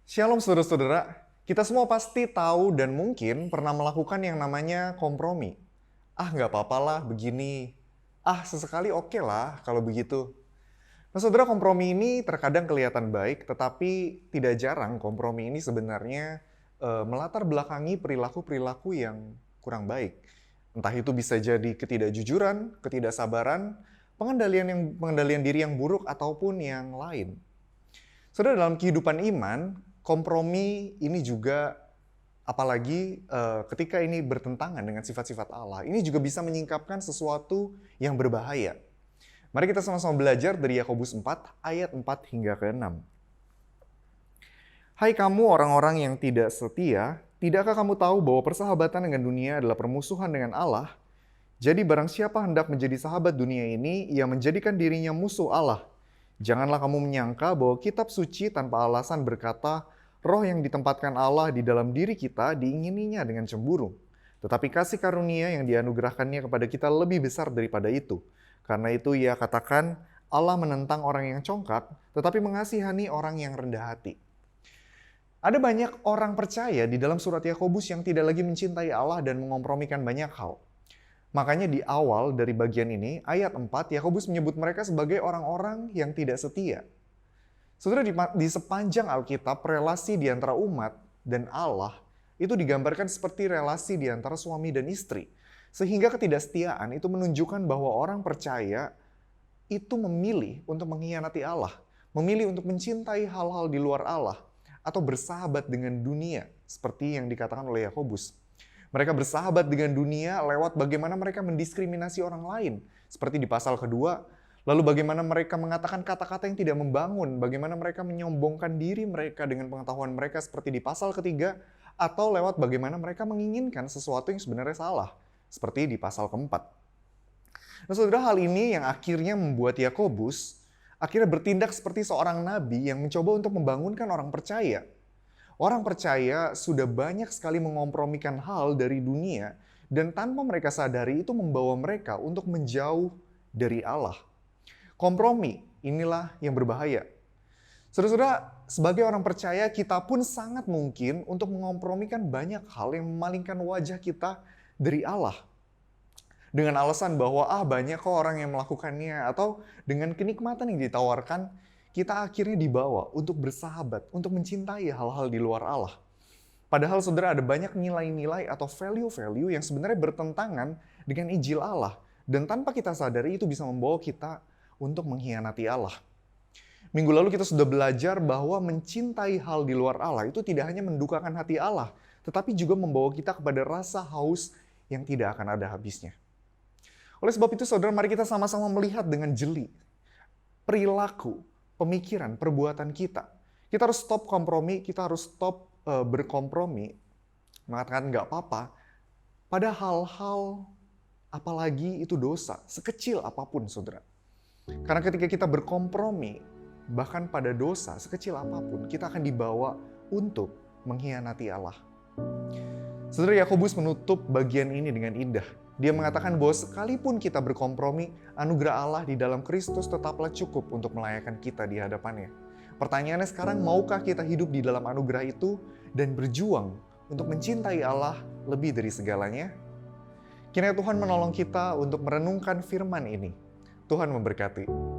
Shalom saudara-saudara, kita semua pasti tahu dan mungkin pernah melakukan yang namanya kompromi. Nggak apa-apalah begini. Sesekali oke lah kalau begitu. Nah saudara, kompromi ini terkadang kelihatan baik, tetapi tidak jarang kompromi ini sebenarnya melatar belakangi perilaku-perilaku yang kurang baik. Entah itu bisa jadi ketidakjujuran, ketidaksabaran, pengendalian diri yang buruk, ataupun yang lain. Saudara, dalam kehidupan iman, kompromi ini juga, apalagi ketika ini bertentangan dengan sifat-sifat Allah, ini juga bisa menyingkapkan sesuatu yang berbahaya. Mari kita sama-sama belajar dari Yakobus 4 ayat 4 hingga ke 6. Hai kamu orang-orang yang tidak setia, tidakkah kamu tahu bahwa persahabatan dengan dunia adalah permusuhan dengan Allah? Jadi barang siapa hendak menjadi sahabat dunia ini, ia menjadikan dirinya musuh Allah. Janganlah kamu menyangka bahwa kitab suci tanpa alasan berkata, roh yang ditempatkan Allah di dalam diri kita diingininya dengan cemburu. Tetapi kasih karunia yang dianugerahkannya kepada kita lebih besar daripada itu. Karena itu ia katakan, Allah menentang orang yang congkak, tetapi mengasihani orang yang rendah hati. Ada banyak orang percaya di dalam surat Yakobus yang tidak lagi mencintai Allah dan mengompromikan banyak hal. Makanya di awal dari bagian ini, ayat 4, Yakobus menyebut mereka sebagai orang-orang yang tidak setia. Saudara, di sepanjang Alkitab, relasi di antara umat dan Allah itu digambarkan seperti relasi di antara suami dan istri. Sehingga ketidaksetiaan itu menunjukkan bahwa orang percaya itu memilih untuk mengkhianati Allah, memilih untuk mencintai hal-hal di luar Allah, atau bersahabat dengan dunia, seperti yang dikatakan oleh Yakobus. Mereka bersahabat dengan dunia lewat bagaimana mereka mendiskriminasi orang lain. Seperti di pasal kedua, lalu bagaimana mereka mengatakan kata-kata yang tidak membangun, bagaimana mereka menyombongkan diri mereka dengan pengetahuan mereka seperti di pasal ketiga, atau lewat bagaimana mereka menginginkan sesuatu yang sebenarnya salah, seperti di pasal keempat. Nah saudara, hal ini yang akhirnya membuat Yakobus akhirnya bertindak seperti seorang nabi yang mencoba untuk membangunkan orang percaya. Orang percaya sudah banyak sekali mengompromikan hal dari dunia dan tanpa mereka sadari itu membawa mereka untuk menjauh dari Allah. Kompromi inilah yang berbahaya. Saudara-saudara, sebagai orang percaya kita pun sangat mungkin untuk mengompromikan banyak hal yang memalingkan wajah kita dari Allah. Dengan alasan bahwa banyak kok orang yang melakukannya, atau dengan kenikmatan yang ditawarkan, kita akhirnya dibawa untuk bersahabat, untuk mencintai hal-hal di luar Allah. Padahal saudara, ada banyak nilai-nilai atau value-value yang sebenarnya bertentangan dengan Injil Allah. Dan tanpa kita sadari itu bisa membawa kita untuk mengkhianati Allah. Minggu lalu kita sudah belajar bahwa mencintai hal di luar Allah itu tidak hanya mendukakan hati Allah, tetapi juga membawa kita kepada rasa haus yang tidak akan ada habisnya. Oleh sebab itu saudara, mari kita sama-sama melihat dengan jeli perilaku, pemikiran, perbuatan kita. Kita harus stop kompromi, kita harus stop berkompromi, mengatakan nggak apa-apa, pada hal-hal apalagi itu dosa, sekecil apapun saudara. Karena ketika kita berkompromi, bahkan pada dosa, sekecil apapun, kita akan dibawa untuk mengkhianati Allah. Saudara, Yakobus menutup bagian ini dengan indah. Dia mengatakan bahwa sekalipun kita berkompromi, anugerah Allah di dalam Kristus tetaplah cukup untuk melayakan kita di hadapannya. Pertanyaannya sekarang, maukah kita hidup di dalam anugerah itu dan berjuang untuk mencintai Allah lebih dari segalanya? Kiranya Tuhan menolong kita untuk merenungkan firman ini. Tuhan memberkati.